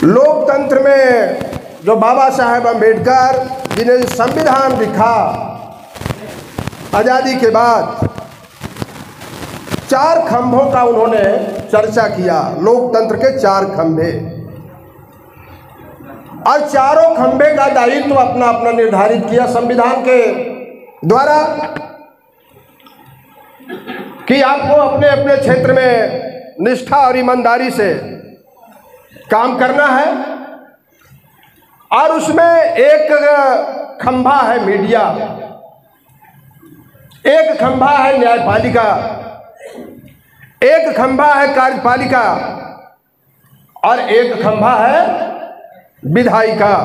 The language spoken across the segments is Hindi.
लोकतंत्र में जो बाबा साहेब अम्बेडकर जिन्हें संविधान लिखा आज़ादी के बाद, 4 खंभों का उन्होंने चर्चा किया। लोकतंत्र के 4 खंभे, और चारों खंभे का दायित्व अपना अपना निर्धारित किया संविधान के द्वारा कि आपको अपने अपने क्षेत्र में निष्ठा और ईमानदारी से काम करना है। और उसमें एक खंभा है मीडिया, एक खंभा है न्यायपालिका, एक खंभा है कार्यपालिका और एक खंभा है विधायिका,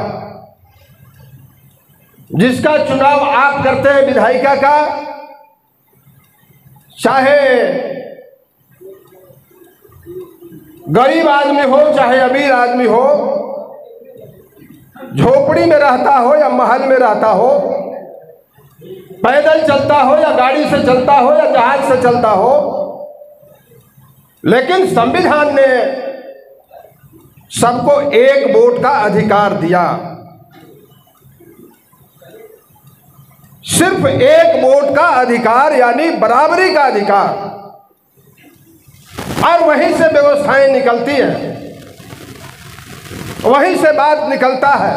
जिसका चुनाव आप करते हैं। विधायिका का चाहे गरीब आदमी हो चाहे अमीर आदमी हो, झोपड़ी में रहता हो या महल में रहता हो, पैदल चलता हो या गाड़ी से चलता हो या जहाज से चलता हो, लेकिन संविधान ने सबको एक वोट का अधिकार दिया। सिर्फ एक वोट का अधिकार, यानी बराबरी का अधिकार। और वहीं से व्यवस्थाएं निकलती हैं, वहीं से बात निकलता है।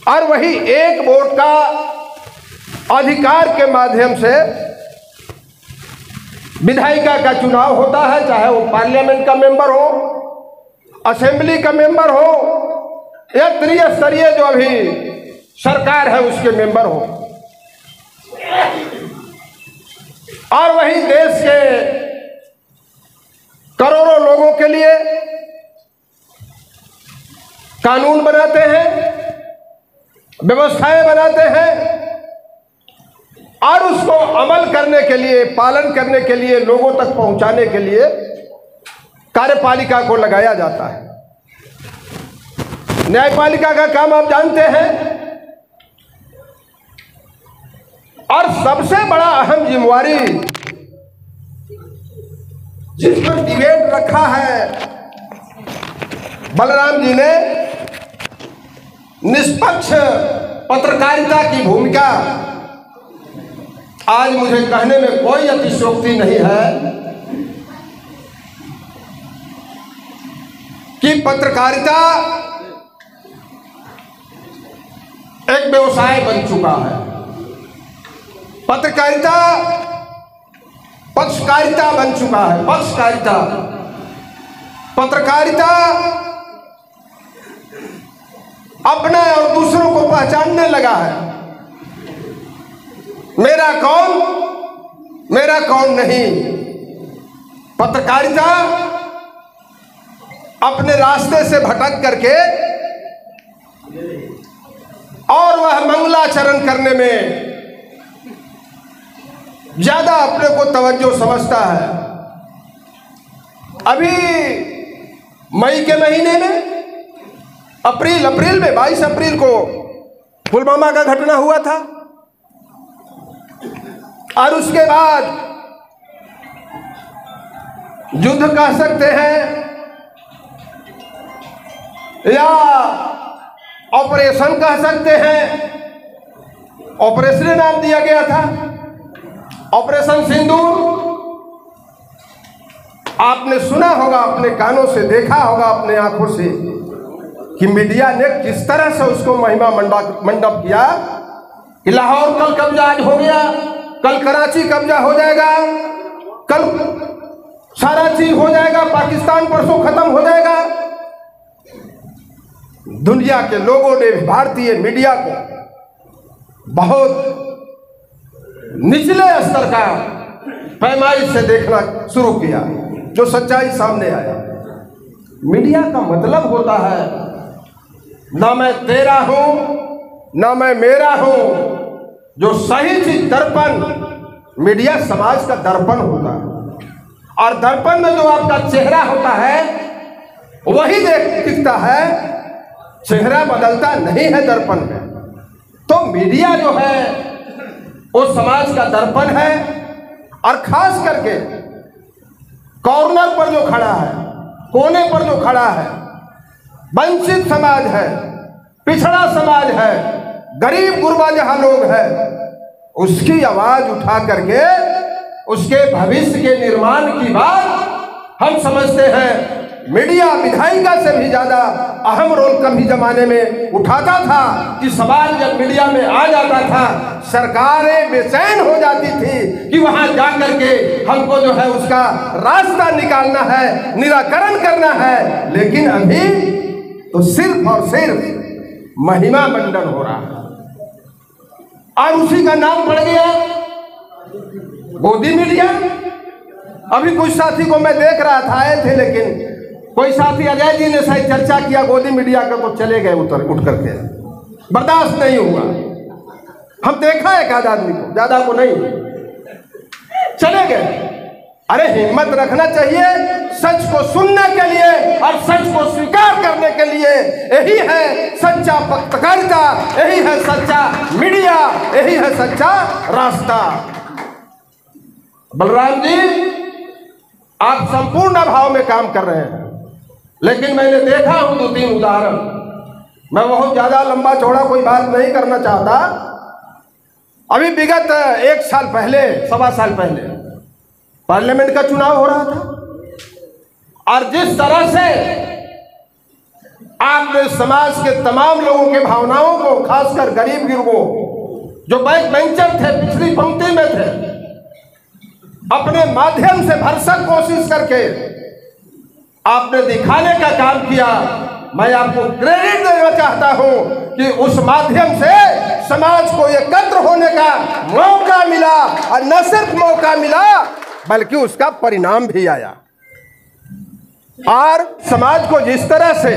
और वही एक वोट का अधिकार के माध्यम से विधायिका का चुनाव होता है, चाहे वो पार्लियामेंट का मेंबर हो, असेंबली का मेंबर हो या त्रिस्तरीय जो अभी सरकार है उसके मेंबर हो। और वही देश के करोड़ों लोगों के लिए कानून बनाते हैं, व्यवस्थाएं बनाते हैं और उसको अमल करने के लिए, पालन करने के लिए, लोगों तक पहुंचाने के लिए कार्यपालिका को लगाया जाता है। न्यायपालिका का काम आप जानते हैं। और सबसे बड़ा अहम जिम्मेवारी जिस पर डिबेट रखा है बलराम जी ने, निष्पक्ष पत्रकारिता की भूमिका। आज मुझे कहने में कोई अतिशयोक्ति नहीं है कि पत्रकारिता एक व्यवसाय बन चुका है। पत्रकारिता पक्षकारिता बन चुका है। पक्षकारिता, पत्रकारिता अपने और दूसरों को पहचानने लगा है। मेरा कौन नहीं। पत्रकारिता अपने रास्ते से भटक करके और वह मंगलाचरण करने में ज्यादा अपने को तवज्जो समझता है। अभी मई के महीने में अप्रैल में 22 अप्रैल को पुलवामा का घटना हुआ था। और उसके बाद युद्ध कह सकते हैं या ऑपरेशन कह सकते हैं। ऑपरेशन नाम दिया गया था, ऑपरेशन सिंदूर। आपने सुना होगा, अपने कानों से देखा होगा, अपने आंखों से कि मीडिया ने किस तरह से उसको महिमा मंडप किया कि लाहौर कल कब्जा आज हो गया, कल कराची कब्जा हो जाएगा, कल सारा चीज हो जाएगा, पाकिस्तान परसों खत्म हो जाएगा। दुनिया के लोगों ने भारतीय मीडिया को बहुत निचले स्तर का पैमाइश से देखना शुरू किया, जो सच्चाई सामने आया। मीडिया का मतलब होता है ना मैं तेरा हूं ना मैं मेरा हूं। जो सही चीज दर्पण, मीडिया समाज का दर्पण होता है। और दर्पण में जो आपका चेहरा होता है वही दिखता है, चेहरा बदलता नहीं है दर्पण में। तो मीडिया जो है वो समाज का दर्पण है। और खास करके कॉर्नर पर जो खड़ा है, कोने पर जो खड़ा है, वंचित समाज है, पिछड़ा समाज है, गरीब गुरबा जहां लोग हैं, उसकी आवाज उठा करके उसके भविष्य के निर्माण की बात हम समझते हैं। मीडिया विधायिका से भी ज्यादा अहम रोल कभी जमाने में उठाता था कि सवाल जब मीडिया में आ जाता था, सरकारें बेचैन हो जाती थी कि वहां जाकर के हमको जो है उसका रास्ता निकालना है, निराकरण करना है। लेकिन अभी तो सिर्फ और सिर्फ महिमा मंडन हो रहा है और उसी का नाम पड़ गया गोदी मीडिया। अभी कुछ साथी को मैं देख रहा था, आए थे, लेकिन कोई साथी अजय जी ने शायद चर्चा किया गोदी मीडिया का, तो चले गए उठ करके, बर्दाश्त नहीं हुआ। हम देखा एक आध आदमी को, ज्यादा को नहीं, चले गए। अरे हिम्मत रखना चाहिए सच को सुनने के लिए और सच को स्वीकार करने के लिए। यही है सच्चा पत्रकारिता, यही है सच्चा मीडिया, यही है सच्चा रास्ता। बलराम जी, आप संपूर्ण अभाव में काम कर रहे हैं, लेकिन मैंने देखा हूं 2-3 उदाहरण। मैं बहुत ज्यादा लंबा चौड़ा कोई बात नहीं करना चाहता। अभी विगत 1 साल पहले, 1.25 साल पहले पार्लियामेंट का चुनाव हो रहा था और जिस तरह से आपने समाज के तमाम लोगों के भावनाओं को, खासकर गरीब गिरगों जो बैक बेंचर थे, पिछली पंक्ति में थे, अपने माध्यम से भरसक कोशिश करके आपने दिखाने का काम किया। मैं आपको क्रेडिट देना चाहता हूं कि उस माध्यम से समाज को एकत्र होने का मौका मिला और न सिर्फ मौका मिला बल्कि उसका परिणाम भी आया। और समाज को जिस तरह से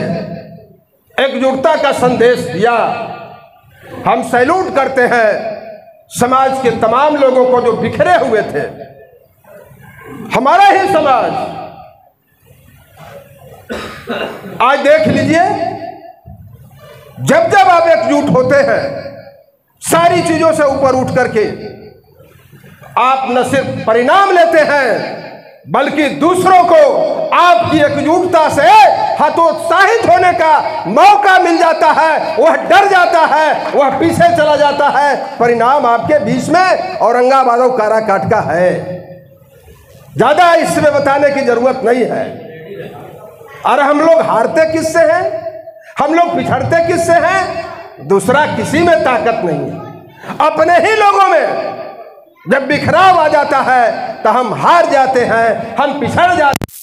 एकजुटता का संदेश दिया, हम सैल्यूट करते हैं समाज के तमाम लोगों को जो बिखरे हुए थे। हमारा ही समाज आज देख लीजिए, जब जब आप एकजुट होते हैं सारी चीजों से ऊपर उठ करके, आप न सिर्फ परिणाम लेते हैं बल्कि दूसरों को आपकी एकजुटता से हतोत्साहित होने का मौका मिल जाता है। वह डर जाता है, वह पीछे चला जाता है। परिणाम आपके बीच में औरंगाबाद और काराकाट का है। ज्यादा इसमें बताने की जरूरत नहीं है। और हम लोग हारते किससे हैं, हम लोग पिछड़ते किससे हैं? दूसरा किसी में ताकत नहीं है। अपने ही लोगों में जब बिखराव आ जाता है तो हम हार जाते हैं, हम पिछड़ जाते हैं।